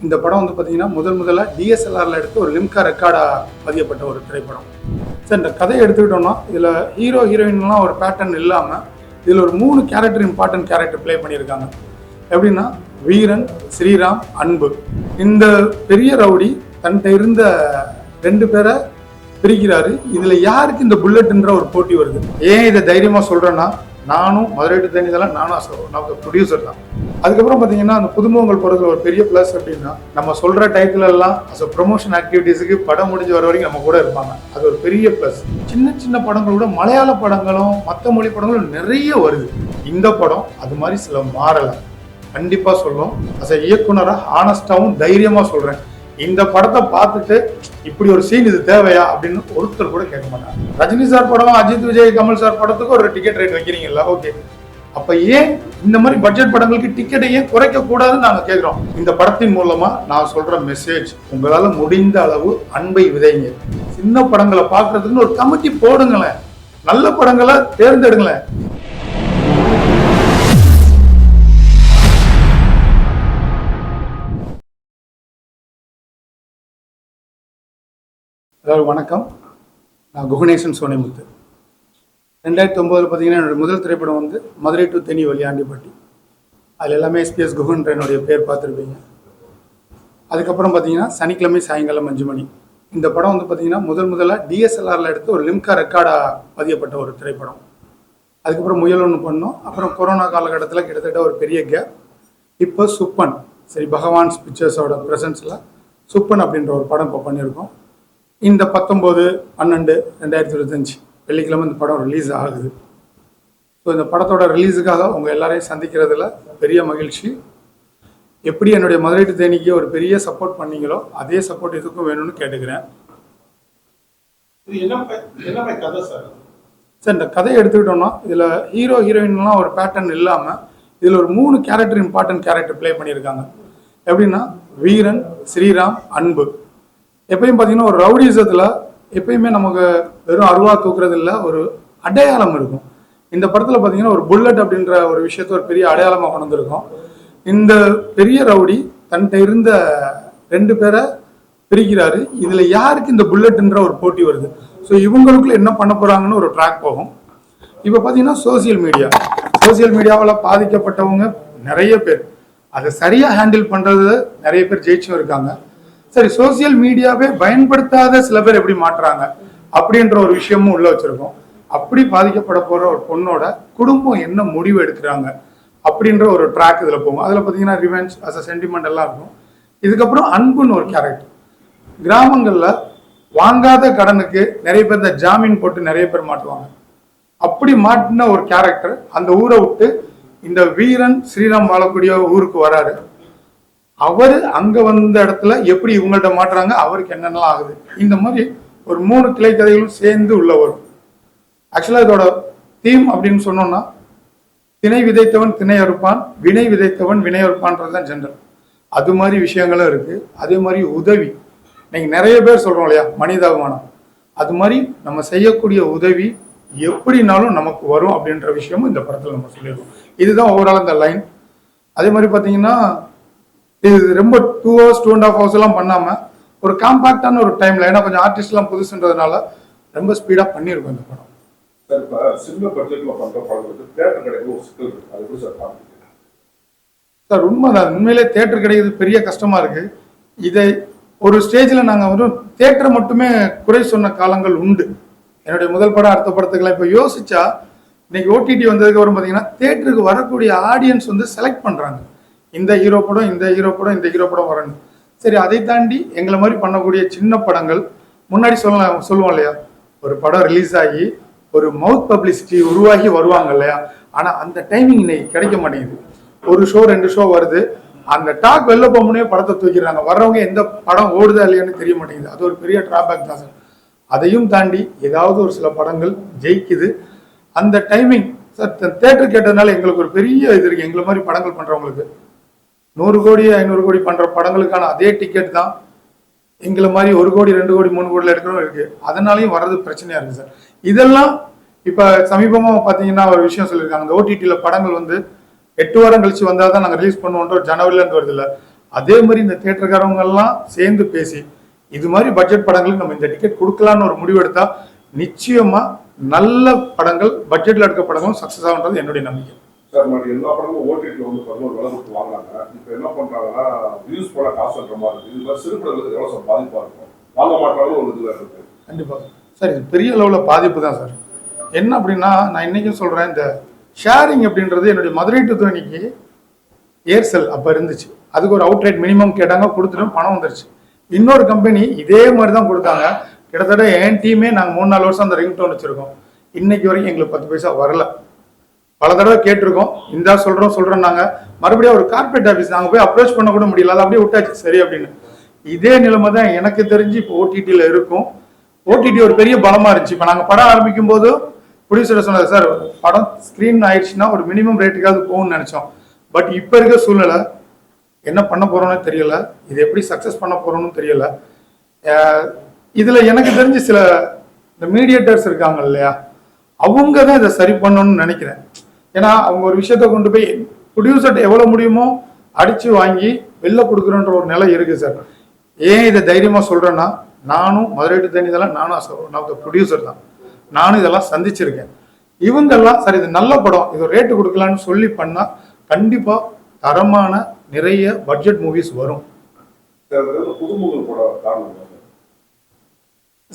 இந்த படம் வந்து பார்த்தீங்கன்னா முதல்ல டிஎஸ்எல்ஆரில் எடுத்து ஒரு லிம்கா ரெக்கார்டாக பதியப்பட்ட ஒரு திரைப்படம். சார் இந்த கதையை எடுத்துக்கிட்டோம்னா இதில் ஹீரோ ஹீரோயின்லாம் ஒரு பேட்டர்ன் இல்லாமல் இதில் ஒரு 3 கேரக்டர் இம்பார்ட்டன்ட் கேரக்டர் ப்ளே பண்ணியிருக்காங்க. எப்படின்னா வீரன், ஸ்ரீராம், அன்பு. இந்த பெரிய ரவுடி தன்கிட்ட இருந்த 2 பேரை பிரிக்கிறாரு. இதில் யாருக்கு இந்த புல்லட்ன்ற ஒரு போட்டி வருது. ஏன் இதை தைரியமாக சொல்கிறேன்னா, நானும் மதுரை டு தேனி இதெல்லாம் நானும் ப்ரொடியூசர் தான். அதுக்கப்புறம் பார்த்தீங்கன்னா அந்த புதுமுகங்கள் போகிறதுல ஒரு பெரிய ப்ளஸ் அப்படின்னா நம்ம சொல்கிற டைட்டில் எல்லாம் அஸ் ப்ரொமோஷன் ஆக்டிவிட்டீஸுக்கு படம் முடிஞ்சு வர வரைக்கும் நம்ம கூட இருப்பாங்க. அது ஒரு பெரிய ப்ளஸ். சின்ன சின்ன படங்களோட மலையாள படங்களும் மற்ற மொழி படங்களும் நிறைய வருது. இந்த படம் அது மாதிரி சில மாறலை கண்டிப்பாக சொல்லும். அஸ் இயக்குனராக ஹானஸ்டாகவும் தைரியமாக சொல்கிறேன், இந்த படத்தை பார்த்துட்டு இப்படி ஒரு சீன் இது தேவையா அப்படின்னு ஒருத்தர் கூட கேட்க மாட்டாங்க. ரஜினி சார் படம், அஜித், விஜய், கமல் சார் படத்துக்கு ஒரு டிக்கெட் ரேட் வைக்கிறீங்களா? ஓகே, அப்ப ஏன் இந்த மாதிரி பட்ஜெட் படங்களுக்கு டிக்கெட்டை ஏன் குறைக்க கூடாதுன்னு நாங்க கேட்கிறோம். இந்த படத்தின் மூலமா நான் சொல்ற மெசேஜ், உங்களால முடிந்த அளவு அன்பை விதைங்க. சின்ன படங்களை பார்க்கறதுக்குன்னு ஒரு கமிட்டி போடுங்களேன், நல்ல படங்களை தேர்ந்தெடுங்களேன். அதாவது வணக்கம், நான் குகணேசன் சோனைமுத்து. 2009 பார்த்தீங்கன்னா என்னுடைய முதல் திரைப்படம் வந்து மதுரை டு தேனி வழியாண்டிப்பட்டி. அதில் எல்லாமே எஸ்பிஎஸ் குகன்ற என்னுடைய பேர் பார்த்துருப்பீங்க. அதுக்கப்புறம் பார்த்தீங்கன்னா சனிக்கிழமை சாயங்காலம் 5 மணி. இந்த படம் வந்து பார்த்தீங்கன்னா முதல்ல டிஎஸ்எல்ஆரில் எடுத்து ஒரு லிம்கா ரெக்கார்டாக பதியப்பட்ட ஒரு திரைப்படம். அதுக்கப்புறம் முயல் ஒன்று பண்ணோம். அப்புறம் கொரோனா காலகட்டத்தில் கிட்டத்தட்ட ஒரு பெரிய கேப். இப்போ சுப்பன், சரி பகவான்ஸ் பிக்சர்ஸோட ப்ரெசன்ஸில் சுப்பன் அப்படின்ற ஒரு படம் இப்போ பண்ணியிருக்கோம். இந்த 19/12/2025 வெள்ளிக்கிழமை இந்த படம் ரிலீஸ் ஆகுது. ஸோ இந்த படத்தோட ரிலீஸுக்காக உங்கள் எல்லாரையும் சந்திக்கிறதுல பெரிய மகிழ்ச்சி. எப்படி என்னுடைய மதுரை டு தேனிக்கு ஒரு பெரிய சப்போர்ட் பண்ணீங்களோ அதே சப்போர்ட் இதுக்கும் வேணும்னு கேட்டுக்கிறேன். சார் இந்த கதையை எடுத்துக்கிட்டோம்னா இதில் ஹீரோ ஹீரோயின்லாம் ஒரு பேட்டர்ன் இல்லாமல் இதில் ஒரு 3 கேரக்டர் இம்பார்ட்டன்ட் கேரக்டர் ப்ளே பண்ணியிருக்காங்க. எப்படின்னா வீரன், ஸ்ரீராம், அன்பு. எப்பயும் பார்த்தீங்கன்னா ஒரு ரவுடிசத்தில் எப்பயுமே நமக்கு வெறும் அருவா தூக்குறது இல்லை, ஒரு அடையாளம் இருக்கும். இந்த படத்தில் பார்த்தீங்கன்னா ஒரு புல்லட் அப்படின்ற ஒரு விஷயத்த ஒரு பெரிய அடையாளமாக கொண்டு வந்திருக்கோம். இந்த பெரிய ரவுடி தன்கிட்ட இருந்த 2 பேரை பிரிக்கிறாரு. இதில் யாருக்கு இந்த புல்லட்ன்ற ஒரு போட்டி வருது. ஸோ இவங்களுக்குள்ள என்ன பண்ண போகிறாங்கன்னு ஒரு ட்ராக் போகும். இப்போ பார்த்தீங்கன்னா சோசியல் மீடியாவில் பாதிக்கப்பட்டவங்க நிறைய பேர், அதை சரியாக ஹேண்டில் பண்ணுறது நிறைய பேர் ஜெயிச்சும் இருக்காங்க. சரி, சோசியல் மீடியாவே பயன்படுத்தாத சில பேர் எப்படி மாற்றுறாங்க அப்படின்ற ஒரு விஷயமும் உள்ள வச்சிருக்கோம். அப்படி பாதிக்கப்பட போற ஒரு பொண்ணோட குடும்பம் என்ன முடிவு எடுக்கிறாங்க அப்படின்ற ஒரு ட்ராக் இதுல போகும். அதுல பாத்தீங்கன்னா ரிவெஞ்ச் அஸ் அ சென்டிமெண்ட் எல்லாம் இருக்கும். இதுக்கப்புறம் அன்புன்னு ஒரு கேரக்டர். கிராமங்கள்ல வாங்காத கடனுக்கு நிறைய பேர் இந்த ஜாமீன் போட்டு நிறைய பேர் மாட்டுவாங்க. அப்படி மாட்டின ஒரு கேரக்டர் அந்த ஊரை விட்டு இந்த வீரன் ஸ்ரீராம் வாழக்கூடிய ஊருக்கு வராரு. அவர் அங்க வந்த இடத்துல எப்படி இவங்கள்ட்ட மாட்டுறாங்க, அவருக்கு என்னென்னலாம் ஆகுது, இந்த மாதிரி ஒரு 3 கிளை கதைகளும் சேர்ந்து உள்ள வரும். ஆக்சுவலா இதோட தீம் அப்படின்னு சொன்னோம்னா, திணை விதைத்தவன் திணை அறுப்பான், வினை விதைத்தவன் வினை அறுப்பான்றதுதான் ஜென்ரல். அது மாதிரி விஷயங்களும் இருக்கு. அதே மாதிரி உதவி, நீங்க நிறைய பேர் சொல்றோம் இல்லையா, மனிதாபிமானம். அது மாதிரி நம்ம செய்யக்கூடிய உதவி எப்படினாலும் நமக்கு வரும் அப்படின்ற விஷயமும் இந்த படத்துல நம்ம சொல்லியிருக்கோம். இதுதான் ஓவரால் இந்த லைன். அதே மாதிரி பாத்தீங்கன்னா இது ரொம்ப 2 hours 2.5 hours எல்லாம் பண்ணாம ஒரு காம்பாக்டான ஒரு டைம்ல, ஏன்னா கொஞ்சம் ஆர்டிஸ்ட் எல்லாம் புதுசுன்றதுனால ரொம்ப ஸ்பீடா பண்ணிருக்கும் இந்த படம். சார் உண்மைதான், உண்மையிலே தியேட்டர் கிடைக்கிறது பெரிய கஷ்டமா இருக்கு. இதை ஒரு ஸ்டேஜ்ல நாங்க வந்து தியேட்டரை மட்டுமே குறை சொன்ன காலங்கள் உண்டு. என்னுடைய முதல் படம் அடுத்த படத்துக்கெல்லாம் இப்போ யோசிச்சா, இன்னைக்கு ஓடிடி வந்ததுக்கு அப்புறம் பாத்தீங்கன்னா தியேட்டருக்கு வரக்கூடிய ஆடியன்ஸ் வந்து செலக்ட் பண்றாங்க. இந்த ஹீரோ படம், இந்த ஹீரோ படம், இந்த ஹீரோ படம் வரணும். சரி, அதை தாண்டி எங்களை மாதிரி பண்ணக்கூடிய சின்ன படங்கள் முன்னாடி சொல்லுவோம் இல்லையா, ஒரு படம் ரிலீஸ் ஆகி ஒரு மவுத் பப்ளிசிட்டி உருவாகி வருவாங்க இல்லையா, ஆனா அந்த டைமிங் இன்னைக்கு கிடைக்க மாட்டேங்குது. ஒரு ஷோ 2 ஷோ வருது, அந்த டாக் வெளில போகணுமே படத்தை தூக்கிடுறாங்க. வர்றவங்க எந்த படம் ஓடுதா இல்லையான்னு தெரிய மாட்டேங்குது. அது ஒரு பெரிய டிராபேக் தான் சார். அதையும் தாண்டி ஏதாவது ஒரு சில படங்கள் ஜெயிக்குது. அந்த டைமிங் சார் தியேட்டர் கேட்டதுனால எங்களுக்கு ஒரு பெரிய இது இருக்கு. எங்களை மாதிரி படங்கள் பண்றவங்களுக்கு 100 கோடி 500 கோடி பண்ற படங்களுக்கான அதே டிக்கெட் தான் எங்களை மாதிரி 1 கோடி 2 கோடி 3 கோடியில் எடுக்கிறோம் இருக்கு. அதனாலையும் வர்றது பிரச்சனையா இருக்கு சார். இதெல்லாம் இப்ப சமீபமா பாத்தீங்கன்னா ஒரு விஷயம் சொல்லியிருக்காங்க, இந்த ஓடிடியில படங்கள் வந்து 8 வாரம் கழிச்சு வந்தாதான் நாங்க ரிலீஸ் பண்ணுவோன்ற ஒரு ஜனவரில இருந்து வருது இல்ல, அதே மாதிரி இந்த தியேட்டர்காரவங்க எல்லாம் சேர்ந்து பேசி இது மாதிரி பட்ஜெட் படங்களுக்கு நம்ம இந்த டிக்கெட் கொடுக்கலான்னு ஒரு முடிவு எடுத்தா நிச்சயமா நல்ல படங்கள் பட்ஜெட்ல எடுக்க படங்களும் சக்சஸ் ஆகுன்றது என்னுடைய நம்பிக்கை. சார் மாதிரி எல்லா படமும் ஓடிடியில் வந்து பதினோரு விலை கொடுத்து வாங்கினாங்க. இப்போ என்ன பண்றாங்கன்னா வியூஸ் போட காசுன்ற மாதிரி இருக்கு. இது மாதிரி சிறு படங்களுக்கு எவ்வளோ சார் பாதிப்பாக இருக்கும்? வாங்க மாட்டாலும் ஒரு இதில் இருக்கு. கண்டிப்பாக சார், இது பெரிய அளவில் பாதிப்பு தான் சார். என்ன அப்படின்னா நான் இன்னைக்கும் சொல்றேன், இந்த ஷேரிங் அப்படின்றது என்னுடைய மதுரை டு தேனிக்கு ஏர்செல் அப்போ இருந்துச்சு. அதுக்கு ஒரு அவுட் ரேட் மினிமம் கேட்டாங்க, கொடுத்துட்டு பணம் வந்துருச்சு. இன்னொரு கம்பெனி இதே மாதிரி தான் கொடுத்தாங்க. கிட்டத்தட்ட என் டீமே நாங்கள் 3-4 வருஷம் அந்த ரிங் டோன் வச்சுருக்கோம். இன்னைக்கு வரைக்கும் எங்களுக்கு 10 பைசா வரல. பல தடவை கேட்டிருக்கோம், இந்த சொல்கிறோம் நாங்கள். மறுபடியும் ஒரு கார்பரேட் ஆஃபீஸ் நாங்கள் போய் அப்ரோச் பண்ண கூட முடியல, அதை அப்படியே விட்டாச்சு சரி அப்படின்னு. இதே நிலைமை தான் எனக்கு தெரிஞ்சு இப்போ ஓடிடியில் இருக்கும். ஓடிடி ஒரு பெரிய பலமாக இருந்துச்சு. இப்போ நாங்கள் படம் ஆரம்பிக்கும் போது ப்ரொடியூசர் சொன்னது, சார் படம் ஸ்க்ரீன் ஆயிடுச்சுன்னா ஒரு மினிமம் ரேட்டுக்காவது போகும்னு நினச்சோம். பட் இப்போ இருக்க சூழ்நிலை என்ன பண்ண போகிறோன்னு தெரியல, இது எப்படி சக்ஸஸ் பண்ண போகிறோன்னு தெரியல. இதில் எனக்கு தெரிஞ்சு சில இந்த மீடியேட்டர்ஸ் இருக்காங்க இல்லையா, அவங்க தான் இதை சரி பண்ணணும்னு நினைக்கிறேன். ஏன்னா அவங்க ஒரு விஷயத்த கொண்டு போய் ப்ரொடியூசர்கிட்ட எவ்வளோ முடியுமோ அடித்து வாங்கி வெளில கொடுக்குறோன்ற ஒரு நிலை இருக்குது சார். ஏன் இதை தைரியமாக சொல்கிறேன்னா, நானும் மதுரை டு தேனி இதெல்லாம் நானும் ப்ரொடியூசர் தான். நானும் இதெல்லாம் சந்திச்சிருக்கேன். இவங்கெல்லாம் சரி இது நல்ல படம், இது ரேட்டு கொடுக்கலான்னு சொல்லி பண்ணால் கண்டிப்பாக தரமான நிறைய பட்ஜெட் மூவிஸ் வரும்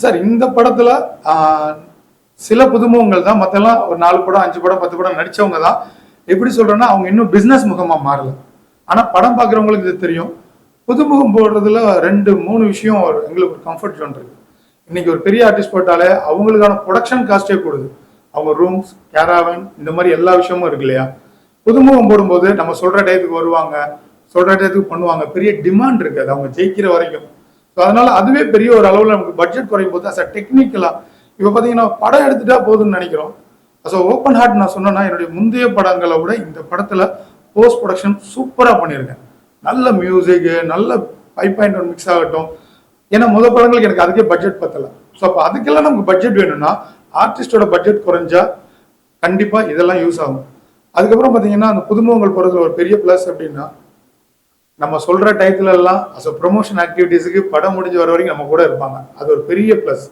சார். இந்த படத்தில் சில புதுமுகங்கள் தான், மற்றெல்லாம் ஒரு 4 படம் 5 படம் 10 படம் நடித்தவங்க தான். எப்படி சொல்கிறேன்னா அவங்க இன்னும் பிஸ்னஸ் முகமாக மாறல. ஆனால் படம் பார்க்குறவங்களுக்கு இது தெரியும். புதுமுகம் போடுறதுல 2-3 விஷயம் எங்களுக்கு ஒரு கம்ஃபர்ட் ஜோன் இருக்குது. இன்னைக்கு ஒரு பெரிய ஆர்டிஸ்ட் போட்டாலே அவங்களுக்கான ப்ரொடக்ஷன் காஸ்டே கூடுது. அவங்க ரூம்ஸ், கேராவன், இந்த மாதிரி எல்லா விஷயமும் இருக்கு இல்லையா. புதுமுகம் போடும்போது நம்ம சொல்கிற டயத்துக்கு வருவாங்க, சொல்கிற டயத்துக்கு பண்ணுவாங்க. பெரிய டிமாண்ட் இருக்குது அது அவங்க ஜெயிக்கிற வரைக்கும். ஸோ அதனால அதுவே பெரிய ஒரு அளவில் நமக்கு பட்ஜெட் குறையும் போது அஸ் அ டெக்னிக்கலாக இப்போ பார்த்தீங்கன்னா படம் எடுத்துட்டா போதும்னு நினைக்கிறோம். ஸோ ஓப்பன் ஹார்ட் நான் சொன்னேன்னா என்னுடைய முந்தைய படங்களை விட இந்த படத்தில் போஸ்ட் ப்ரொடக்ஷன் சூப்பராக பண்ணியிருக்கேன். நல்ல மியூசிக்கு, நல்ல 5.1 மிக்ஸ் ஆகட்டும். ஏன்னா முதல் படங்களுக்கு எனக்கு அதுக்கே பட்ஜெட் பத்தலை. ஸோ அப்போ அதுக்கெல்லாம் நமக்கு பட்ஜெட் வேணும்னா ஆர்டிஸ்டோட பட்ஜெட் குறைஞ்சா கண்டிப்பாக இதெல்லாம் யூஸ் ஆகும். அதுக்கப்புறம் பார்த்தீங்கன்னா அந்த புதுமுகங்கள் போகிறதுல ஒரு பெரிய ப்ளஸ் அப்படின்னா நம்ம சொல்கிற டயத்துல எல்லாம் அஸ் அ ப்ரொமோஷன் ஆக்டிவிட்டீஸுக்கு படம் முடிஞ்சு வர வரைக்கும் நம்ம கூட இருப்பாங்க. அது ஒரு பெரிய ப்ளஸ்.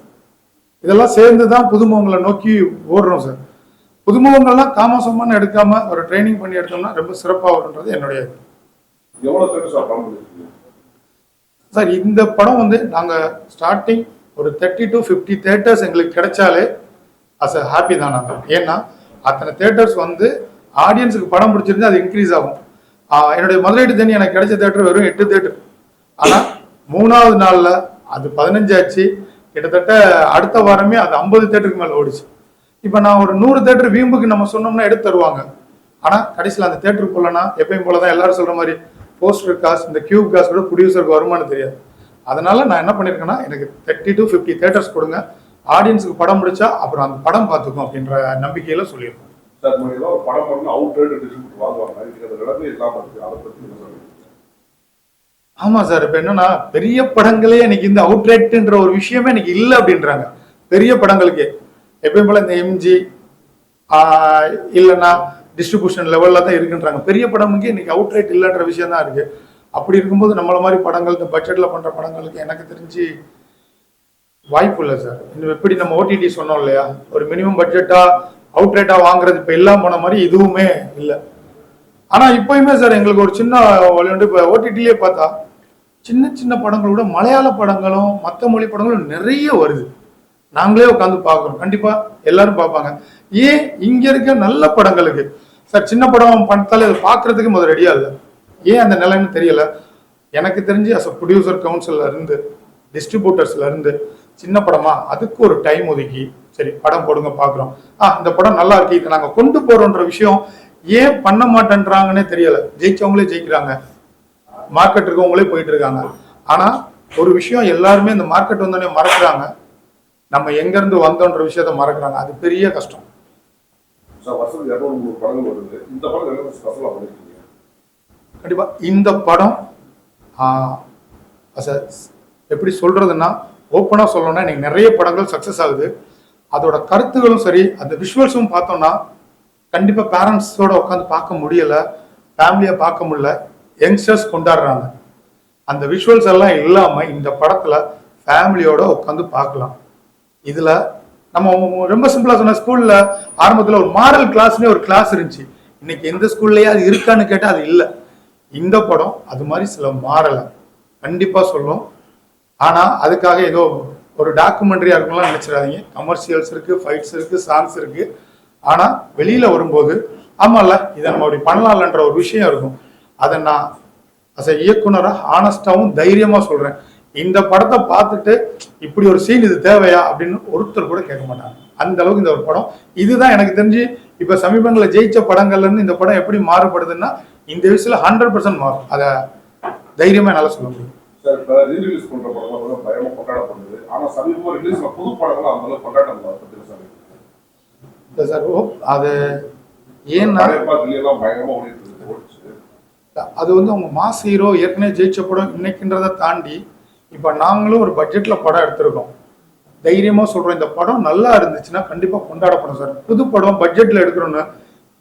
இதெல்லாம் சேர்ந்து தான் புதுமுகங்களை நோக்கி ஓடுறோம் சார். புதுமுகங்கள்லாம் தாமசமான எடுக்காம ஒரு ட்ரைனிங் பண்ணி எடுத்தோம்னா ரொம்ப சிறப்பாக வரும்ன்றது என்னுடைய சார். இந்த படம் வந்து நாங்கள் ஸ்டார்டிங் ஒரு 30 to 50 தேட்டர்ஸ் எங்களுக்கு கிடைச்சாலே அஸ் அ ஹாப்பி தான் நாங்கள். ஏன்னா அத்தனை தேட்டர்ஸ் வந்து ஆடியன்ஸுக்கு படம் பிடிச்சிருந்து அது இன்க்ரீஸ் ஆகும். என்னுடைய மதுரை டு தேனி எனக்கு கிடைச்ச தேட்டர் வெறும் 8 தேட்டர். ஆனால் 3வது நாளில் அது 15 ஆச்சு. கிட்டத்தட்ட அடுத்த வாரமே அது 50 தேட்டருக்கு மேலே ஓடிச்சு. இப்போ நான் ஒரு 100 தேட்டர் வீம்புக்கு நம்ம சொன்னோம்னா எடுத்து தருவாங்க. ஆனால் கடைசியில் அந்த தேட்டருக்கு போகலன்னா எப்பயும் போல தான் எல்லாரும் சொல்கிற மாதிரி போஸ்டர் காசு, இந்த கியூப் காசு கூட ப்ரொடியூசருக்கு வருமானு தெரியாது. அதனால நான் என்ன பண்ணியிருக்கேன்னா எனக்கு 30 to 50 தேட்டர்ஸ் கொடுங்க, ஆடியன்ஸுக்கு படம் பிடிச்சா அப்புறம் அந்த படம் பார்த்துக்கும் அப்படின்ற நம்பிக்கையில் சொல்லியிருக்கோம். ஆமா சார். இப்ப என்னன்னா பெரிய படங்களே எனக்கு இந்த அவுட் ரேட்ன்ற ஒரு விஷயமே எனக்கு இல்லை அப்படின்றாங்க. பெரிய படங்களுக்கு எப்பயும் போல இந்த எம்ஜி இல்லைன்னா டிஸ்ட்ரிபியூஷன் லெவல்ல தான் இருக்குன்றாங்க. பெரிய படமுக்கு இன்னைக்கு அவுட் ரேட் இல்லைன்ற விஷயம் தான் இருக்கு. அப்படி இருக்கும்போது நம்மள மாதிரி படங்கள் இந்த பட்ஜெட்ல பண்ற படங்களுக்கு எனக்கு தெரிஞ்சு வாய்ப்பு இல்லை சார். இன்னும் எப்படி நம்ம ஓடிடி சொன்னோம் இல்லையா, ஒரு மினிமம் பட்ஜெட்டா அவுட் ரேட்டா வாங்குறது இப்போ எல்லாம் போன மாதிரி இதுவுமே இல்லை. ஆனா இப்பயுமே சார் எங்களுக்கு ஒரு சின்ன வந்து இப்போ ஓடிடிலே பார்த்தா சின்ன சின்ன படங்களோட மலையாள படங்களும் மற்ற மொழி படங்களும் நிறைய வருது. நாங்களே உட்காந்து பார்க்குறோம். கண்டிப்பா எல்லாரும் பார்ப்பாங்க. ஏன் இங்க இருக்க நல்ல படங்களுக்கு சார் சின்ன படம் பார்த்தாலே அதை பார்க்கறதுக்கு முதல் ரெடியா இல்லை. ஏன் அந்த நிலைன்னு தெரியல. எனக்கு தெரிஞ்சு அஸ் அ ப்ரொடியூசர் கவுன்சில்ல இருந்து டிஸ்ட்ரிபியூட்டர்ஸ்ல இருந்து சின்ன படமா அதுக்கு ஒரு டைம் ஒதுக்கி சரி படம் போடுங்க பார்க்குறோம், இந்த படம் நல்லா இருக்கு, இதை நாங்கள் கொண்டு போறோன்ற விஷயம் ஏன் பண்ண மாட்டேன்றாங்கன்னே தெரியல. ஜெயிச்சவங்களே ஜெயிக்கிறாங்க, மார்க்கெட் இருக்கவங்களே போயிட்டு இருக்காங்க. ஆனா ஒரு விஷயம் எல்லாருமே இந்த மார்க்கெட் வந்தோடனே மறக்கிறாங்க, நம்ம எங்க இருந்து வந்தோன்ற விஷயத்த மறக்கிறாங்க. அது பெரிய கஷ்டம். கண்டிப்பா இந்த படம் எப்படி சொல்றதுன்னா ஓப்பனா சொல்லணும்னா இன்னைக்கு நிறைய படங்கள் சக்சஸ் ஆகுது. அதோட கருத்துகளும் சரி அந்த விஷுவல்ஸும் பார்த்தோம்னா கண்டிப்பா பேரண்ட்ஸோட உட்காந்து பார்க்க முடியல, ஃபேமிலியை பார்க்க முடியல, யங்ஸ்டர்ஸ் கொண்டாடுறாங்க. அந்த விஷுவல்ஸ் எல்லாம் இல்லாமல் இந்த படத்தில் ஃபேமிலியோட உட்காந்து பார்க்கலாம். இதில் நம்ம ரொம்ப சிம்பிளாக சொன்ன ஸ்கூலில் ஆரம்பத்தில் ஒரு மாரல் கிளாஸ்னே ஒரு கிளாஸ் இருந்துச்சு. இன்னைக்கு எந்த ஸ்கூல்லையே அது இருக்கான்னு கேட்டால் அது இல்லை. இந்த படம் அது மாதிரி சில மாறலை கண்டிப்பாக சொல்லும். ஆனால் அதுக்காக ஏதோ ஒரு டாக்குமெண்ட்ரியாக இருக்கும்லாம் நினச்சிடாதீங்க. கமர்ஷியல்ஸ் இருக்குது, ஃபைட்ஸ் இருக்குது, சாங்ஸ் இருக்குது. ஆனால் வெளியில் வரும்போது ஆமாம்ல இதை நம்ம அப்படி பண்ணலாம்லன்ற ஒரு விஷயம் இருக்கும். அதை நான் அஸ் எ இயக்குனராக ஆனஸ்டாகவும் தைரியமாக சொல்கிறேன். இந்த படத்தை பார்த்துட்டு இப்படி ஒரு சீன் இது தேவையா அப்படின்னு ஒருத்தர் கூட கேட்க மாட்டாங்க. அந்த அளவுக்கு இந்த ஒரு படம் இதுதான் எனக்கு தெரிஞ்சு இப்போ சமீபங்களில் ஜெயிச்ச படங்கள்லேருந்து இந்த படம் எப்படி மாறுபடுதுன்னா இந்த விஷயத்தில் 100% மாறும். அதை தைரியமாக என்னால் சொல்ல முடியும். சார் இப்போ ரீரிலீஸ் பண்ணுற படம்லாம் பயமாக கொண்டாடப்படுது. ஆனால் சமீபமாக ரிலீஸ் புது படங்களும் அந்த அளவுக்கு கொண்டாட்டம் பற்றி சார் இல்லை சார். அது ஏன்னா பயங்கரமாக ஓடிச்சு. அது அவங்க மாஸ் ஹீரோ ஏற்கனவே ஜெயிச்ச படம் இன்னைக்குன்றதை தாண்டி இப்போ நாங்களும் ஒரு பட்ஜெட்டில் படம் எடுத்திருக்கோம். தைரியமாக சொல்கிறோம், இந்த படம் நல்லா இருந்துச்சுன்னா கண்டிப்பாக கொண்டாடப்படும் சார். புது படம் பட்ஜெட்டில் எடுக்கிறோன்னு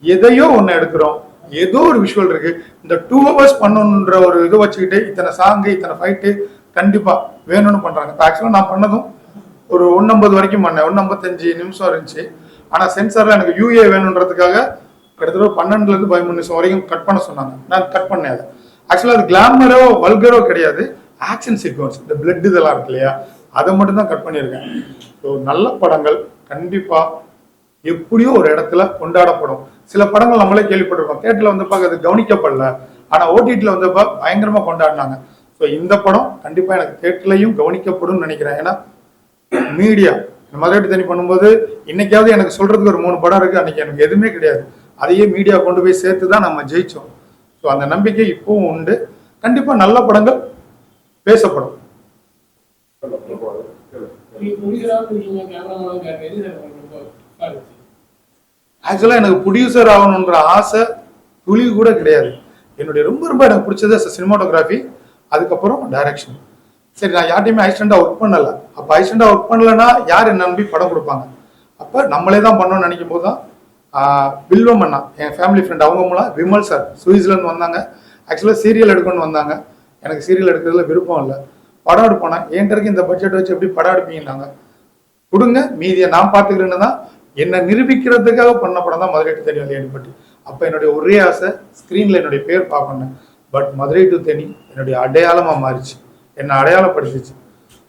எதையோ ஒன்று எடுக்கிறோம், ஏதோ ஒரு விஷுவல் இருக்குது. இந்த 2 hours பண்ணணுன்ற ஒரு இதை வச்சுக்கிட்டு இத்தனை சாங்கு இத்தனை ஃபைட்டு கண்டிப்பாக வேணும்னு பண்ணுறாங்க. இப்போ ஆக்சுவலாக நான் பண்ணதும் ஒரு 1:50 வரைக்கும் பண்ணேன். 1:55 நிமிஷம் இருந்துச்சு. ஆனால் சென்சாரில் எனக்கு யூஏ வேணுன்றதுக்காக கிட்டத்தட்ட 12 to 13 நிமிஷம் வரைக்கும் கட் பண்ண சொன்னாங்க. நான் கட் பண்ணேன். அதை ஆக்சுவலாக அது கிளாமரோ வல்கரோ கிடையாது, ஆக்ஷன் சீக்வன்ஸ், இந்த பிளட் இதெல்லாம் இருக்கு இல்லையா, அதை மட்டும் தான் கட் பண்ணியிருக்கேன். ஸோ நல்ல படங்கள் கண்டிப்பாக எப்படியோ ஒரு இடத்துல கொண்டாடப்படும். சில படங்கள் நம்மளே கேள்விப்பட்டிருக்கோம், தேட்டரில் வந்தப்போ அது கவனிக்கப்படல, ஆனால் ஓடிடியில் வந்தப்போ பயங்கரமாக கொண்டாடினாங்க. ஸோ இந்த படம் கண்டிப்பாக எனக்கு தேட்டர்லையும் கவனிக்கப்படும் நினைக்கிறேன். ஏன்னா மீடியா மதுரை தனி பண்ணும்போது இன்னைக்காவது எனக்கு சொல்றதுக்கு ஒரு 3 படம் இருக்கு, அன்னைக்கு எனக்கு எதுவுமே கிடையாது. அதையே மீடியா கொண்டு போய் சேர்த்து தான் நம்ம ஜெயிச்சோம். ஸோ அந்த நம்பிக்கை இப்பவும் உண்டு. கண்டிப்பாக நல்ல படங்கள் பேசப்படும். ஆக்சுவலாக எனக்கு ப்ரொடியூசர் ஆகணுன்ற ஆசை துளி கூட கிடையாது. என்னுடைய ரொம்ப ரொம்ப எனக்கு பிடிச்சது சினிமாட்டோகிராஃபி, அதுக்கப்புறம் டைரக்ஷன். சரி, நான் யார்ட்டையுமே அசிஸ்டண்டாக ஒர்க் பண்ணலை. அப்போ அசிஸ்டண்டாக ஒர்க் பண்ணலைன்னா யார் என்ன நம்பி படம் கொடுப்பாங்க? அப்போ நம்மளே தான் பண்ணணும்னு நினைக்கும் போது தான் வில்வம் அண்ணா, என் ஃபேமிலி ஃப்ரெண்ட், அவங்க மூலம் விமல் சார் சுவிட்சர்லேருந்து வந்தாங்க. ஆக்சுவலாக சீரியல் எடுக்கணும்னு வந்தாங்க. எனக்கு சீரியல் எடுக்கிறதுல விருப்பம் இல்லை, படம் எடுப்போனா என்கிட்ட இந்த பட்ஜெட் வச்சு எப்படி படம் எடுப்பீங்கன்னாங்க. கொடுங்க மீதியை நான் பார்த்துக்கிறேன்னு தான் என்னை நிரூபிக்கிறதுக்காக பண்ண படம் தான் மதுரை டு தேனி வழியடிப்பட்டி. அப்போ என்னுடைய ஒரே ஆசை ஸ்க்ரீனில் என்னுடைய பேர் பார்க்கணும். பட் மதுரை டு தேனி என்னுடைய அடையாளமாக மாறிச்சு, என்னை அடையாளப்படுத்திச்சு.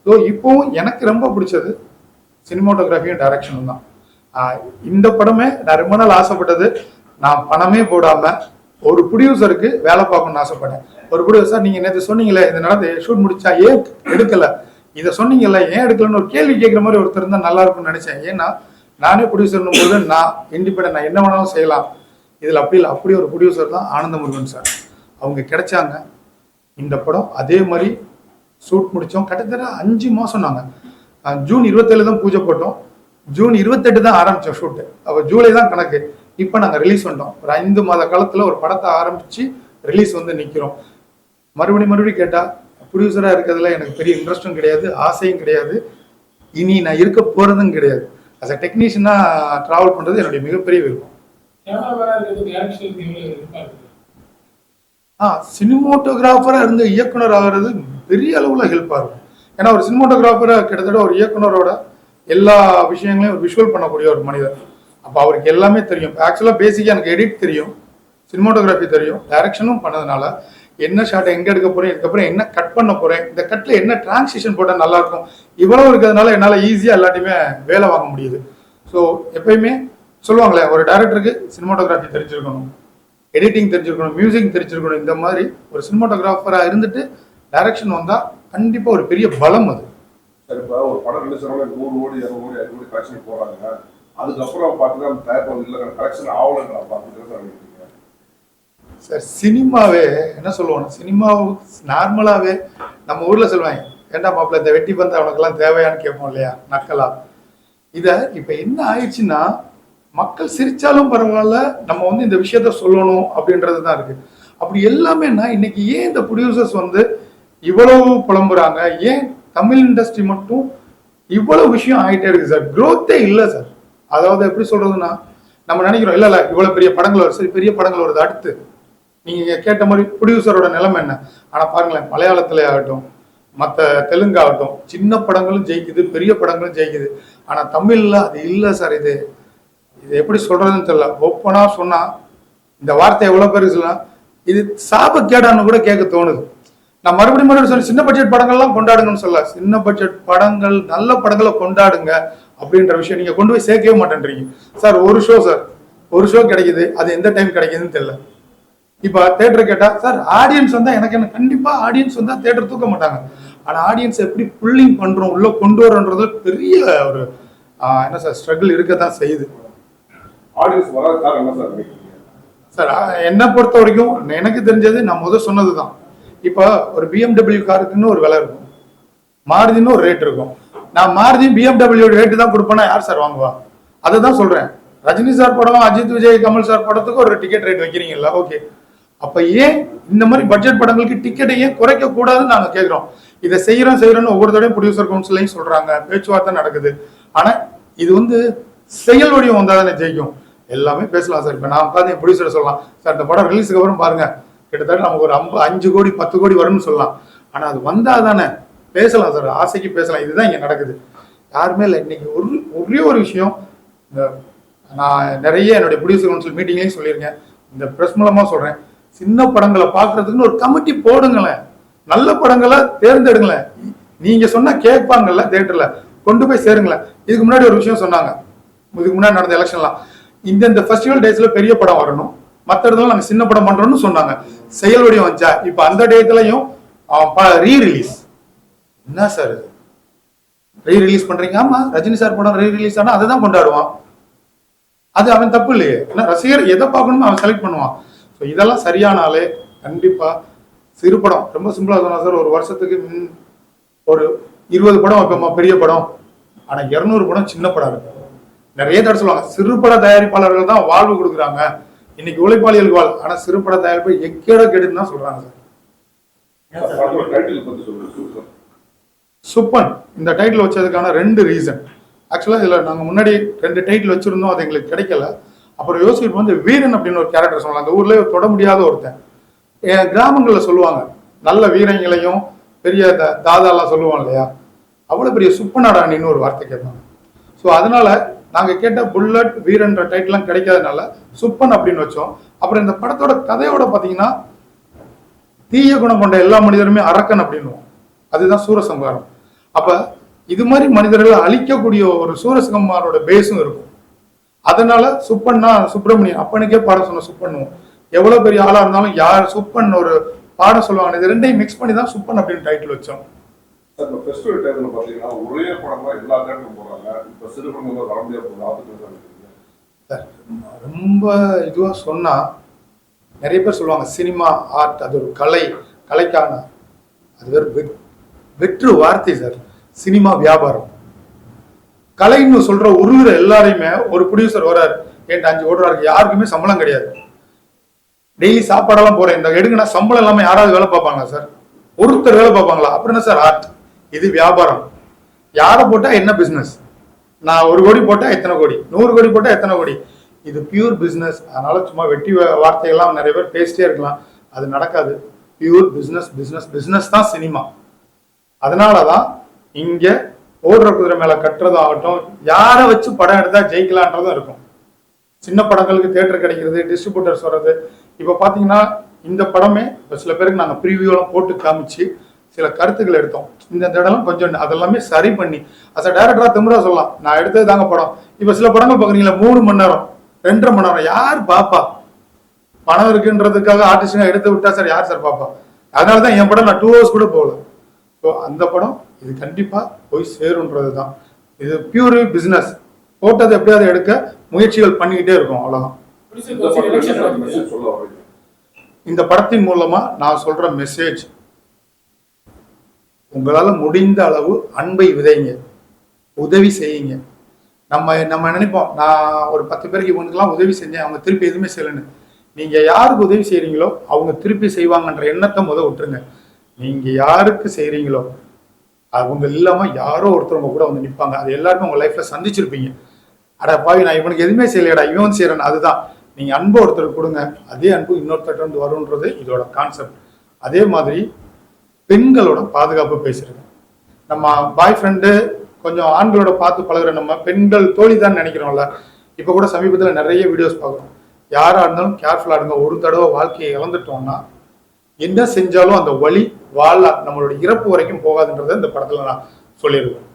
ஸோ இப்போவும் எனக்கு ரொம்ப பிடிச்சது சினிமாட்டோகிராஃபியும் டைரக்ஷனும் தான். இந்த படமே நான் ரொம்ப நாள் ஆசைப்பட்டது. நான் பணமே போடாமல் ஒரு ப்ரொடியூசருக்கு வேலை பார்க்கணும்னு ஆசைப்பட்டேன். ஒரு ப்ரொடியூசர், நீங்கள் நேற்று சொன்னீங்களே இந்த நடந்து ஷூட் முடிச்சா ஏன் எடுக்கலை, இதை சொன்னீங்கல்ல ஏன் எடுக்கலன்னு ஒரு கேள்வி கேட்குற மாதிரி ஒருத்தர் இருந்தால் நல்லா இருக்கும்னு நினச்சேன். ஏன்னா நானே ப்ரொடியூசர்னும் போது நான் இண்டிபெண்டன்ட், நான் என்ன வேணாலும் செய்யலாம். இதில் அப்படி இல்லை, அப்படி ஒரு ப்ரொடியூசர் தான் ஆனந்த முருகன் சார். அவங்க கிடைச்சாங்க. இந்த படம் அதே மாதிரி ஷூட் முடித்தோம். கிட்டத்தட்ட 5 மாதம். நாங்கள் ஜூன் 27 தான் பூஜை போட்டோம், ஜூன் 28 தான் ஆரம்பித்தோம் ஷூட்டு. அப்போ ஜூலை தான் கணக்கு. இப்போ நாங்கள் ரிலீஸ் பண்ணிட்டோம். ஒரு 5 மாத காலத்தில் ஒரு படத்தை ஆரம்பித்து ரிலீஸ் வந்து நிற்கிறோம். மறுபடியும் கேட்டால் ப்ரொடியூசராக இருக்கிறதுல எனக்கு பெரிய இன்ட்ரெஸ்ட்டும் கிடையாது, ஆசையும் கிடையாது, இனி நான் இருக்க போகிறதும் கிடையாது. அஸ் அ டெக்னீஷியனாக ட்ராவல் பண்ணுறது என்னுடைய மிகப்பெரிய விருப்பம். சினிமோட்டோகிராஃபராக இருந்து இயக்குனர் ஆகிறது பெரிய அளவில் ஹெல்ப்பாக இருக்கும். ஏன்னா ஒரு சினிமோட்டோகிராஃபரை கிட்டத்தட்ட ஒரு இயக்குனரோட எல்லா விஷயங்களையும் ஒரு விஷுவல் பண்ணக்கூடிய ஒரு மனிதர். அப்போ அவருக்கு எல்லாமே தெரியும். ஆக்சுவலாக பேசிக்காக எனக்கு எடிட் தெரியும், சினிமோட்டோகிராஃபி தெரியும், டைரக்ஷனும் பண்ணதுனால என்ன ஷாட்டை எங்கே எடுக்க போகிறேன், இதுக்கப்புறம் என்ன கட் பண்ண போகிறேன், இந்த கட்டில் என்ன டிரான்சிஷன் போட்டால் நல்லாயிருக்கும், இவ்வளோ இருக்கிறதுனால என்னால் ஈஸியாக எல்லாத்தையுமே வேலை வாங்க முடியுது. ஸோ எப்பயுமே சொல்லுவாங்களே ஒரு டைரக்டருக்கு சினிமோட்டோகிராஃபி தெரிஞ்சிருக்கணும், எடிட்டிங் தெரிஞ்சிருக்கணும், மியூசிக் தெரிஞ்சிருக்கணும். இந்த மாதிரி ஒரு சினிமோட்டோகிராஃபராக இருந்துட்டு டைரக்ஷன் வந்தால் கண்டிப்பாக ஒரு பெரிய பலம் அது. சார் இப்போ ஒரு படம் ரிலீஸ் ஆனாலும் 100 கோடி 200 கோடி 5 கோடி கலெக்ஷன் போடுறாங்க. அதுக்கப்புறம் பார்த்தீங்கன்னா அந்த தயாரிப்பு இல்லை கலெக்ஷன் ஆகலைன்னு பார்த்துட்டு சார் சினிமாவே என்ன சொல்லுவோம், சினிமா நார்மலாகவே நம்ம ஊரில் சொல்லுவாங்க, ஏண்டா மாப்பிள்ள இந்த வெட்டி பந்து அவனுக்கெல்லாம் தேவையான்னு கேட்போம் இல்லையா, நக்கலா. இதை இப்போ என்ன ஆயிடுச்சுன்னா மக்கள் சிரிச்சாலும் பரவாயில்ல, நம்ம வந்து இந்த விஷயத்த சொல்லணும் அப்படின்றது தான் இருக்கு. அப்படி எல்லாமேனா இன்னைக்கு ஏன் இந்த ப்ரொடியூசர்ஸ் வந்து இவ்வளவு புலம்புறாங்க, ஏன் தமிழ் இண்டஸ்ட்ரி மட்டும் இவ்வளவு விஷயம் ஆகிட்டே இருக்கு சார், க்ரோத்தே இல்லை சார். அதாவது எப்படி சொல்றதுன்னா நம்ம நினைக்கிறோம் இல்லை இவ்வளவு பெரிய படங்கள் வருது, சரி பெரிய படங்கள் வருது, அடுத்து நீங்கள் கேட்ட மாதிரி ப்ரொடியூசரோட நிலைமை என்ன. ஆனால் பாருங்களேன், மலையாளத்துல ஆகட்டும், மற்ற தெலுங்கு ஆகட்டும், சின்ன படங்களும் ஜெயிக்குது, பெரிய படங்களும் ஜெயிக்குது. ஆனால் தமிழில் அது இல்லை சார். இது எப்படி சொல்கிறதுன்னு தெரியல. ஓப்பனாக சொன்னால் இந்த வார்த்தை எவ்வளோ பேர் சொல்லலாம், இது சாபக்கேடான்னு கூட கேட்க தோணுது. நான் மறுபடியும் சொல்லி சின்ன பட்ஜெட் படங்கள்லாம் கொண்டாடுங்கன்னு சொல்ல. சின்ன பட்ஜெட் படங்கள், நல்ல படங்களை கொண்டாடுங்க அப்படின்ற விஷயம் நீங்கள் கொண்டு போய் சேர்க்கவே மாட்டேன்றீங்க சார். ஒரு ஷோ கிடைக்குது, அது எந்த டைம் கிடைக்குதுன்னு தெரியல. இப்போ தேட்டர் கேட்டால் சார் ஆடியன்ஸ் வந்தால் எனக்கு என்ன, கண்டிப்பாக ஆடியன்ஸ் வந்தால் தேட்டர் தூக்க மாட்டாங்க. ஆனால் ஆடியன்ஸ் எப்படி புல்லிங் பண்ணுறோம், உள்ளே கொண்டு வரோன்றது பெரிய ஒரு என்ன சார் ஸ்ட்ரகிள் இருக்க தான் செய்யுது. ஆடியன்ஸ் வராத காரணம் என்ன சார் நினைக்கிறீங்க? சார் என்னை பொறுத்த வரைக்கும் எனக்கு தெரிஞ்சது நான் முதல் சொன்னது தான். இப்போ ஒரு BMW காருக்குன்னு ஒரு விலை இருக்கும், மாருதின்னு ஒரு ரேட் இருக்கும். நான் மாருதி BMW ரேட்டு தான் கொடுப்பேன்னா யார் சார் வாங்குவா? அதை தான் சொல்கிறேன். ரஜினி சார் படம், அஜித், விஜய், கமல் சார் படத்துக்கு ஒரு டிக்கெட் ரேட் வைக்கிறீங்களா? ஓகே, அப்போ ஏன் இந்த மாதிரி பட்ஜெட் படங்களுக்கு டிக்கெட்டை ஏன் குறைக்க கூடாதுன்னு நாங்கள் கேட்குறோம். இதை செய்கிறோன்னு ஒவ்வொரு தடையும் ப்ரொடியூசர் கவுன்சிலையும் சொல்கிறாங்க, பேச்சுவார்த்தை நடக்குது. ஆனால் இது செயல் வடிவம் வந்தால் தானே ஜெயிக்கும். எல்லாமே பேசலாம் சார். இப்போ நான் உட்காந்து என் ப்ரொடியூசரை சொல்லலாம், சார் இந்த படம் ரிலீஸுக்கு அப்புறம் பாருங்க கிட்டத்தட்ட நமக்கு ஒரு 5 கோடி 10 கோடி வரும்னு சொல்லலாம். ஆனால் அது வந்தால் தானே பேசலாம் சார், ஆசைக்கு பேசலாம். இதுதான் இங்கே நடக்குது. யாருமே இல்லை. இன்னைக்கு ஒரே ஒரு விஷயம், இந்த நான் நிறைய என்னுடைய ப்ரொடியூசர் கவுன்சில் மீட்டிங்லேயும் சொல்லியிருக்கேன், இந்த ப்ரெஸ் மூலமாக சொல்கிறேன், சின்ன படங்களை பார்க்கறதுக்குன்னு ஒரு கமிட்டி போடுங்களேன், நல்ல படங்களை தேர்ந்தெடுங்களேன். நீங்கள் சொன்னால் கேட்பாங்கல்ல, தேட்டரில் கொண்டு போய் சேருங்களேன். இதுக்கு முன்னாடி ஒரு விஷயம் சொன்னாங்க, இதுக்கு முன்னாடி நடந்த எலெக்ஷன்லாம், இந்த ஃபெஸ்டிவல் டேஸில் பெரிய படம் வரணும், மற்ற இடத்துல நாங்கள் சின்ன படம் பண்ணுறோம்னு சொன்னாங்க. செயல் வடிவம் வந்துச்சா? இப்போ அந்த டேட்லையும் ரீரிலீஸ். என்ன சார் இது, ரீரிலீஸ் பண்ணுறீங்க? ஆமாம், ரஜினி சார் படம் ரீரிலீஸ் ஆனால் அதை தான் கொண்டாடுவான். அது அவன் தப்பு இல்லையே. ஏன்னா ரசிகர் எதை பார்க்கணுமோ அவன் செலக்ட் பண்ணுவான். ஸோ இதெல்லாம் சரியானாலே கண்டிப்பாக சிறு படம், ரொம்ப சிம்பிளாக சொன்னா சார், ஒரு வருஷத்துக்கு ஒரு 20 படம் வைப்போமா பெரிய படம், ஆனால் 200 படம் சின்ன படம் இருக்கு. நிறைய தடவை சொல்லுவாங்க, சிறுபட தயாரிப்பாளர்கள் தான் வாழ்வு கொடுக்குறாங்க, இன்னைக்கு உழைப்பாளிகளுக்கு வாழ். ஆனால் சிறுபட தயாரிப்பு எக்கேட கெடுன்னு தான் சொல்றாங்க சார். சுப்பன் இந்த டைட்டில் வச்சதுக்கான 2 ரீசன். ஆக்சுவலாக இதில் நாங்கள் முன்னாடி 2 டைட்டில் வச்சுருந்தோம், அது எங்களுக்கு கிடைக்கல. அப்புறம் யோசிச்சுட்டு வீரன் அப்படின்னு ஒரு கேரக்டர் சொல்லலாம். அந்த ஊர்லேயே தொட முடியாத ஒருத்தன். கிராமங்களில் சொல்லுவாங்க, நல்ல வீரங்களையும் பெரிய தாதாலாம் சொல்லுவோம் இல்லையா, அவ்வளோ பெரிய சுப்பனாடானின்னு ஒரு வார்த்தை கேட்பாங்க. ஸோ அதனால நாங்கள் கேட்ட புல்லட் வீரன்ற டைட்டிலாம் கிடைக்காதனால சுப்பன் அப்படின்னு வச்சோம். அப்புறம் இந்த படத்தோட கதையோட பார்த்தீங்கன்னா, தீய குணம் கொண்ட எல்லா மனிதருமே அரக்கன் அப்படின்னுவோம், அதுதான் சூரசம்ஹாரம். அப்போ இது மாதிரி மனிதர்களை அழிக்கக்கூடிய ஒரு சூரசம்ஹாரோட பேஸும் இருக்கும். அதனால சுப்பன்னா சுப்பிரமணியன் அப்பனுக்கே பாடம் சொன்ன சுப்பண்ணுவோம். எவ்வளோ பெரிய ஆளாக இருந்தாலும் யார் சுப்பன் ஒரு பாடம் சொல்லுவாங்க, இது 2ஐயும் மிக்ஸ் பண்ணி தான் சுப்பன் அப்படின்னு டைட்டில் வச்சோம். ஒரே படம் எல்லா தேட்டரும் போறாங்க, இப்போ சிறு படங்கள் வர முடியாது. ரொம்ப இதுவாக சொன்னால் நிறைய பேர் சொல்லுவாங்க, சினிமா ஆர்ட் அது ஒரு கலைக்கான அது வேறு வெற்று வார்த்தை சார். சினிமா வியாபாரம், கலைன்னு சொல்ற உருகிற எல்லாரையுமே ஒரு ப்ரொடியூசர் வராரு, என்கிட்ட 5 ஓடுறாருக்கு, யாருக்குமே சம்பளம் கிடையாது. டெய்லி சாப்பாடெல்லாம் போறேன், இந்த எடுக்குன்னா சம்பளம் இல்லாமல் யாராவது வேலை பார்ப்பாங்களா சார்? ஒருத்தர் வேலை பார்ப்பாங்களா? அப்புறம் என்ன சார் ஆர்ட்? இது வியாபாரம். யாரை போட்டா என்ன பிசினஸ்? நான் 1 கோடி போட்டா எத்தனை கோடி, 100 கோடி போட்டா எத்தனை கோடி? இது பியூர் பிசினஸ். அதனால சும்மா வெட்டி வார்த்தைகள்லாம் நிறைய பேர் பேசிட்டே இருக்கலாம், அது நடக்காது. பியூர் பிசினஸ், பிசினஸ் பிசினஸ் தான் சினிமா. அதனாலதான் இங்க ஓடுற குதிரை மேல கட்டுறதாகட்டும், யாரை வச்சு படம் எடுத்தா ஜெயிக்கலான்றதும் இருக்கும். சின்ன படங்களுக்கு தேட்டர் கிடைக்கிறது, டிஸ்ட்ரிபியூட்டர்ஸ் வர்றது. இப்போ பார்த்தீங்கன்னா இந்த படமே இப்போ சில பேருக்கு நாங்கள் ப்ரீவியூலாம் போட்டு காமிச்சு சில கருத்துக்கள் எடுத்தோம். இந்த இடம்லாம் கொஞ்சம் அதெல்லாமே சரி பண்ணி அஸ் அ டைரக்டரா திமிரா சொல்லலாம், நான் எடுத்தது தாங்க படம். இப்போ சில படங்கள் பார்க்குறீங்களா 3 மணி நேரம் 2.5 மணி நேரம், யார் பாப்பா? பணம் இருக்குன்றதுக்காக ஆர்டிஸ்டாக எடுத்து விட்டா சார் யார் சார் பாப்பா? அதனால தான் என் படம் நான் 2 hours கூட போகல. ஸோ அந்த படம் இது கண்டிப்பாக போய் சேருன்றது தான். இது பியூர் பிஸ்னஸ். போட்டதை எப்படியாவது எடுக்க முயற்சிகள் பண்ணிக்கிட்டே இருக்கும், அவ்வளோதான். இந்த படத்தின் மூலமா நான் சொல்ற மெசேஜ், உங்களால் முடிந்த அளவு அன்பை விதைங்க, உதவி செய்யுங்க. நம்ம நினைப்போம், நான் ஒரு 10 பேருக்கு இவங்களுக்குலாம் உதவி செஞ்சேன், அவங்க திருப்பி எதுவுமே செய்யலைன்னு. நீங்க யாருக்கு உதவி செய்யறீங்களோ அவங்க திருப்பி செய்வாங்கன்ற எண்ணத்தை விட்டுருங்க. நீங்க யாருக்கு செய்யறீங்களோ அவங்க இல்லாம யாரோ ஒருத்தர் உங்க கூட வந்து நிற்பாங்க. அது எல்லாருமே உங்க லைஃப்ல சந்திச்சிருப்பீங்க. அட பாவி, நான் இவனுக்கு எதுவுமே செய்யலையடா, இவன் செய்யறேன். அதுதான் நீங்கள் அன்பு ஒருத்தர் கொடுங்க, அதே அன்பு இன்னொருத்தர் வந்து வரும்ன்றது இதோட கான்செப்ட். அதே மாதிரி பெண்களோட பாதுகாப்பு பேசுறது. நம்ம பாய் ஃப்ரெண்டு கொஞ்சம் ஆண்களோட பார்த்து பழகுற நம்ம பெண்கள் தோழி தான் நினைக்கிறோம்ல. இப்போ கூட சமீபத்தில் நிறைய வீடியோஸ் பார்க்குறோம். யாராக இருந்தாலும் கேர்ஃபுல்லாக இருங்க. ஒரு தடவை வாழ்க்கையை இழந்துட்டோம்னா என்ன செஞ்சாலும் அந்த வழி நம்மளோட இறப்பு வரைக்கும் போகாதுன்றதை இந்த படத்தில் நான் சொல்லியிருக்கேன்.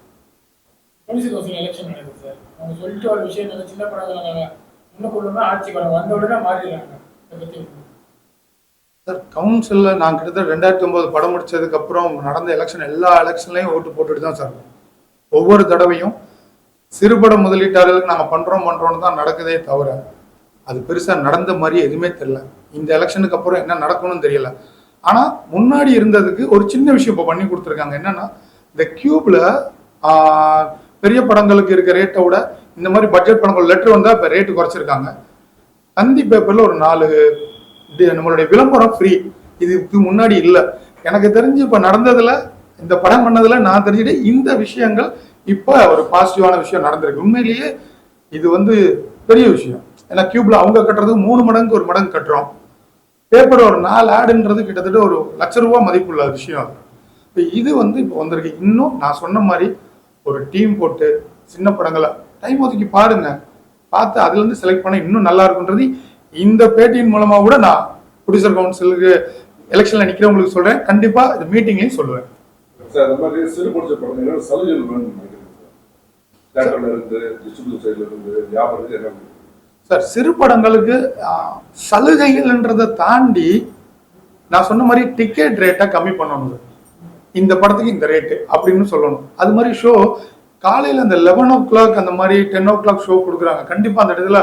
எலெக்ஷன் நடக்குது சார். அவங்க சொல்லிட்டு ஒரு விஷயம் சின்ன படங்கள் முன்னுக்குள்ள ஆட்சி படம் வந்த உடனே மாறிடுறாங்க. சார் கவுன்சிலில் நான் கிட்டத்தட்ட 2009 படம் முடிச்சதுக்கப்புறம் நடந்த எலெக்ஷன் எல்லா எலெக்ஷன்லையும் ஓட்டு போட்டுட்டு தான் சார். ஒவ்வொரு தடவையும் சிறுபட முதலீட்டாளர்களுக்கு நாங்கள் பண்ணுறோம்னு தான் நடக்குதே தவிர அது பெருசாக நடந்த மாதிரி எதுவுமே தெரியல. இந்த எலெக்ஷனுக்கு அப்புறம் என்ன நடக்கணும்னு தெரியல. ஆனால் முன்னாடி இருந்ததுக்கு ஒரு சின்ன விஷயம் இப்போ பண்ணி கொடுத்துருக்காங்க. என்னன்னா இந்த கியூப்ல பெரிய படங்களுக்கு இருக்க ரேட்டை விட இந்த மாதிரி பட்ஜெட் படங்கள் லெட்டர் வந்தால் இப்போ ரேட்டு குறைச்சிருக்காங்க. தந்தி பேப்பரில் ஒரு 4 நம்மளுடைய விளம்பரம் ஃப்ரீ. இதுக்கு முன்னாடி இல்லை. எனக்கு தெரிஞ்சு இப்போ நடந்ததில் இந்த படம் பண்ணதில் நான் தெரிஞ்சுட்டு இந்த விஷயங்கள் இப்போ ஒரு பாசிட்டிவான விஷயம் நடந்திருக்கு. உண்மையிலேயே இது வந்து பெரிய விஷயம். ஏன்னா கியூப்ல அவங்க கட்டுறது 3 மடங்கு 1 மடங்கு கட்டுறோம். பேப்பர் ஒரு 4 ஆடுன்றது கிட்டத்தட்ட ஒரு ₹1,00,000 மதிப்புள்ள விஷயம். இப்போ இது வந்து இப்போ வந்திருக்கு. இன்னும் நான் சொன்ன மாதிரி ஒரு டீம் போட்டு சின்ன படங்களை டைம் ஒதுக்கி பாருங்க. பார்த்து அதுலேருந்து செலக்ட் பண்ண இன்னும் நல்லா இருக்குன்றது இந்த பேட்டியின் மூலமா கூட நான் ப்ரொடியூசர் கவுன்சிலுக்கு எலெக்ஷன்ல நிற்கிறவங்களுக்கு சொல்றேன். கண்டிப்பா இந்த மீட்டிங்லையும் சொல்லுவேன். சார் அந்த மாதிரி சிறு பட்ஜெட் படங்கள் சலுகைகள் வேணும்னு நினைக்கிறேன் சார். தியேட்டர்ல இருந்து டிஸ்ட்ரிபியூஷன் சைடுல இருந்து வியாபாரத்துக்கு என்ன சார் சிறு படங்களுக்கு சலுகைகள்ன்றதை தாண்டி நான் சொன்ன மாதிரி டிக்கெட் ரேட்டை கம்மி பண்ணணும். இந்த படத்துக்கு இந்த ரேட்டு அப்படின்னு சொல்லணும். அது மாதிரி ஷோ காலையில் அந்த 11 o'clock அந்த மாதிரி 10 o'clock ஷோ கொடுக்குறாங்க. கண்டிப்பாக அந்த இடத்துல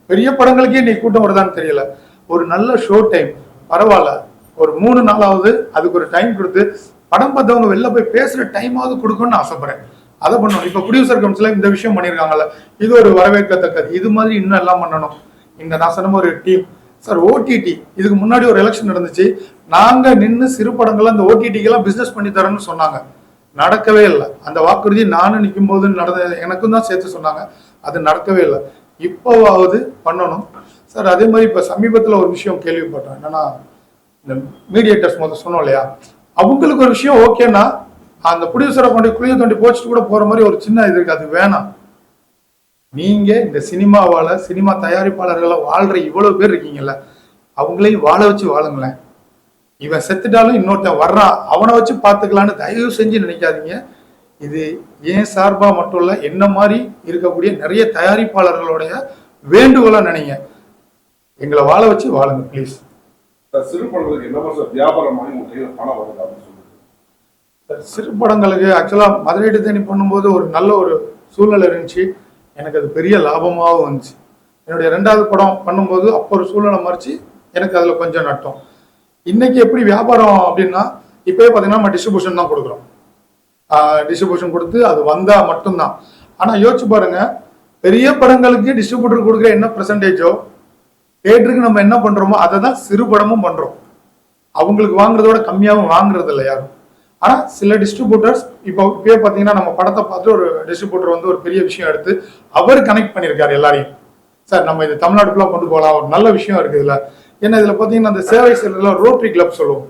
பெரிய படங்களுக்கே நீ கூட்டம் வருதான்னு தெரியல. ஒரு நல்ல ஷோ டைம் பரவாயில்ல, ஒரு 3 நாளாவது அதுக்கு ஒரு டைம் கொடுத்து படம் பார்த்தவங்க வெளில போய் பேசுகிற டைமாவது கொடுக்கணும்னு ஆசைப்படுறேன். அதை பண்ணணும். இப்போ ப்ரொடியூசர் கவுன்சில் இந்த விஷயம் பண்ணியிருக்காங்கல்ல, இது ஒரு வரவேற்கத்தக்கது. இது மாதிரி இன்னும் எல்லாம் பண்ணணும். இந்த நான் சொன்ன ஒரு டீம் சார் ஓடிடி இதுக்கு முன்னாடி ஒரு எலெக்ஷன் நடந்துச்சு. நாங்கள் நின்று சிறு படங்கள் அந்த ஓடிடிக்கெல்லாம் பிஸ்னஸ் பண்ணி தரோன்னு சொன்னாங்க. நடக்கவே இல்லை. அந்த வாக்குறுதி நானும் நிற்கும் போது நடந்த எனக்கும் தான் சேர்த்து சொன்னாங்க. அது நடக்கவே இல்லை. இப்போவாவது பண்ணணும் சார். அதே மாதிரி இப்போ சமீபத்தில் ஒரு விஷயம் கேள்விப்பட்டேன். என்னன்னா இந்த மீடியேட்டர்ஸ் முதல் சொன்னோம் இல்லையா, அவங்களுக்கு ஒரு விஷயம் ஓகேன்னா அந்த ப்ரொடியூசரை கொண்டு குளிய தோண்டி போச்சுட்டு கூட போற மாதிரி ஒரு சின்ன இது இருக்கு. அது வேணாம். நீங்க இந்த சினிமாவால சினிமா தயாரிப்பாளர்களை வாழ்ற இவ்வளவு பேர் இருக்கீங்கல்ல, அவங்களையும் வாழ வச்சு வாழுங்களேன். இவன் செத்துட்டாலும் இன்னொருத்தன் வர்றான் அவனை வச்சு பார்த்துக்கலான்னு தயவு செஞ்சு நினைக்காதீங்க. இது ஏன் சார்பா மட்டும் இல்ல, என்ன மாதிரி இருக்கக்கூடிய நிறைய தயாரிப்பாளர்களுடைய வேண்டுகோளா நினைங்க. எங்களை வாழ வச்சு வாழுங்க ப்ளீஸ். சிறு படங்களுக்கு என்ன மாதிரி வியாபாரம் பணம் வருது? சிறு படங்களுக்கு ஆக்சுவலா மதுரை தேனி பண்ணும்போது ஒரு நல்ல ஒரு சூழ்நிலை இருந்துச்சு. எனக்கு அது பெரிய லாபமாகவும் இருந்துச்சு. என்னுடைய 2வது படம் பண்ணும்போது அப்போ ஒரு சூழ்நிலை மறைச்சு எனக்கு அதில் கொஞ்சம் நட்டோம். இன்னைக்கு எப்படி வியாபாரம் அப்படின்னா இப்போயே பார்த்தீங்கன்னா நம்ம டிஸ்ட்ரிபியூஷன் தான் கொடுக்குறோம். டிஸ்ட்ரிபியூஷன் கொடுத்து அது வந்தால் மட்டும்தான். ஆனால் யோசிச்சு பாருங்க, பெரிய படங்களுக்கு டிஸ்ட்ரிபியூட்டர் கொடுக்குற என்ன பெர்சன்டேஜோ தேட்டருக்கு நம்ம என்ன பண்ணுறோமோ அதை தான் சிறு படமும் பண்ணுறோம். அவங்களுக்கு வாங்குறதோட கம்மியாகவும் வாங்குறது இல்லை யாரும். ஆனால் சில டிஸ்ட்ரிபியூட்டர்ஸ் இப்போயே பார்த்தீங்கன்னா நம்ம படத்தை பார்த்து ஒரு டிஸ்ட்ரிபியூட்டர் வந்து ஒரு பெரிய விஷயம் எடுத்து அவர் கனெக்ட் பண்ணியிருக்காரு எல்லாரையும். சார் நம்ம இது தமிழ்நாட்டுக்குலாம் கொண்டு போகலாம், ஒரு நல்ல விஷயம் இருக்குது இதில். ஏன்னா இதில் பார்த்தீங்கன்னா அந்த சேவை செயலில் ரோட்டரி கிளப் சொல்லுவோம்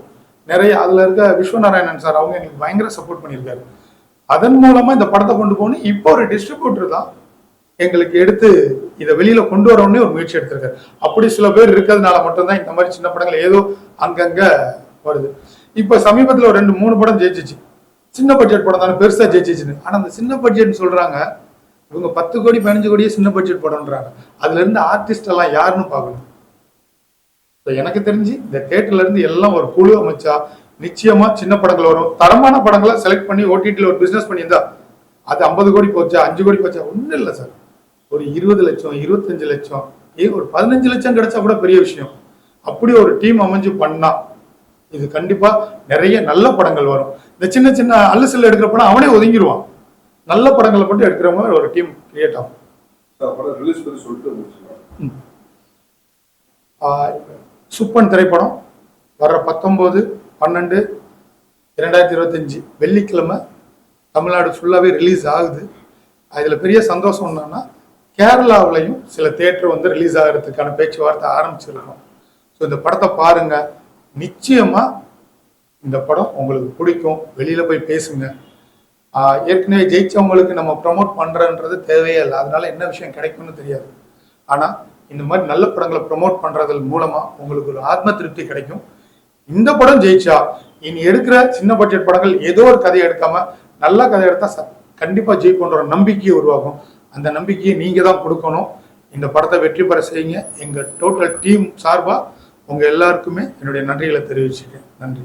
நிறைய, அதில் இருக்க விஸ்வநாராயணன் சார் அவங்க எனக்கு பயங்கர சப்போர்ட் பண்ணியிருக்காரு. அதன் மூலமாக இந்த படத்தை கொண்டு போகணும். இப்போ ஒரு டிஸ்ட்ரிபியூட்டர் தான் எங்களுக்கு எடுத்து இதை வெளியில கொண்டு வரணும்னே ஒரு முயற்சி எடுத்திருக்காரு. அப்படி சில பேர் இருக்கிறதுனால மட்டும்தான் இந்த மாதிரி சின்ன படங்கள் ஏதோ அங்கங்க வருது. இப்ப சமீபத்தில் ஒரு 2-3 படம் ஜெயிச்சிச்சு. சின்ன பட்ஜெட் படம் தானே பெருசா ஜெயிச்சிச்சுன்னு. ஆனா அந்த சின்ன பட்ஜெட் சொல்றாங்க, இவங்க 10 கோடி 15 கோடியே சின்ன பட்ஜெட் படம்ன்றாங்க. அதுல இருந்து ஆர்டிஸ்ட் எல்லாம் யாருன்னு பார்க்கணும். எனக்கு தெரிஞ்சு இந்த தியேட்டர்ல இருந்து எல்லாம் ஒரு குழு அமைச்சா நிச்சயமா சின்ன படங்கள் வரும். தரமான படங்களை செலக்ட் பண்ணி ஓடிடியில் ஒரு பிசினஸ் பண்ணியிருந்தா அது 50 கோடி போச்சா 5 கோடி போச்சா ஒன்றும் இல்லை சார். ஒரு 20 லட்சம் 25 லட்சம் ஒரு 15 லட்சம் கிடைச்சா கூட பெரிய விஷயம். அப்படி ஒரு டீம் அமைஞ்சு பண்ணா இது கண்டிப்பா நிறைய நல்ல படங்கள் வரும். இந்த சின்ன சின்ன அல்லுசில் எடுக்கிற படம் அவனே ஒதுங்கிடுவான். நல்ல படங்களை மட்டும் எடுக்கிறவங்க ஒரு டீம் கிரியேட் ஆகும். சுப்பன் திரைப்படம் வர்ற 19/12/2025 வெள்ளிக்கிழமை தமிழ்நாடு ஃபுல்லாகவே ரிலீஸ் ஆகுது. அதில் பெரிய சந்தோஷம் என்னன்னா கேரளாவிலையும் சில தேட்டர் வந்து ரிலீஸ் ஆகிறதுக்கான பேச்சுவார்த்தை ஆரம்பிச்சிருக்கோம். ஸோ இந்த படத்தை பாருங்க, நிச்சயமா இந்த படம் உங்களுக்கு பிடிக்கும். வெளியில போய் பேசுங்க. ஏற்கனவே ஜெயிச்சவங்களுக்கு நம்ம ப்ரமோட் பண்றன்றது தேவையே இல்லை. அதனால என்ன விஷயம் கிடைக்கும்னு தெரியாது. ஆனா இந்த மாதிரி நல்ல படங்களை ப்ரமோட் பண்றதன் மூலமா உங்களுக்கு ஒரு ஆத்ம திருப்தி கிடைக்கும். இந்த படம் ஜெயிச்சா இனி எடுக்கிற சின்ன பட்ஜெட் படங்கள் ஏதோ ஒரு கதையை எடுக்காம நல்ல கதை எடுத்தா கண்டிப்பா ஜெயிக்கும்ன்ற ஒரு நம்பிக்கையை உருவாகும். அந்த நம்பிக்கையை நீங்க தான் கொடுக்கணும். இந்த படத்தை வெற்றி பெற செய்யுங்க. எங்க டோட்டல் டீம் சார்பா உங்க எல்லாருக்குமே என்னுடைய நன்றிகளை தெரிவிச்சுக்கேன். நன்றி.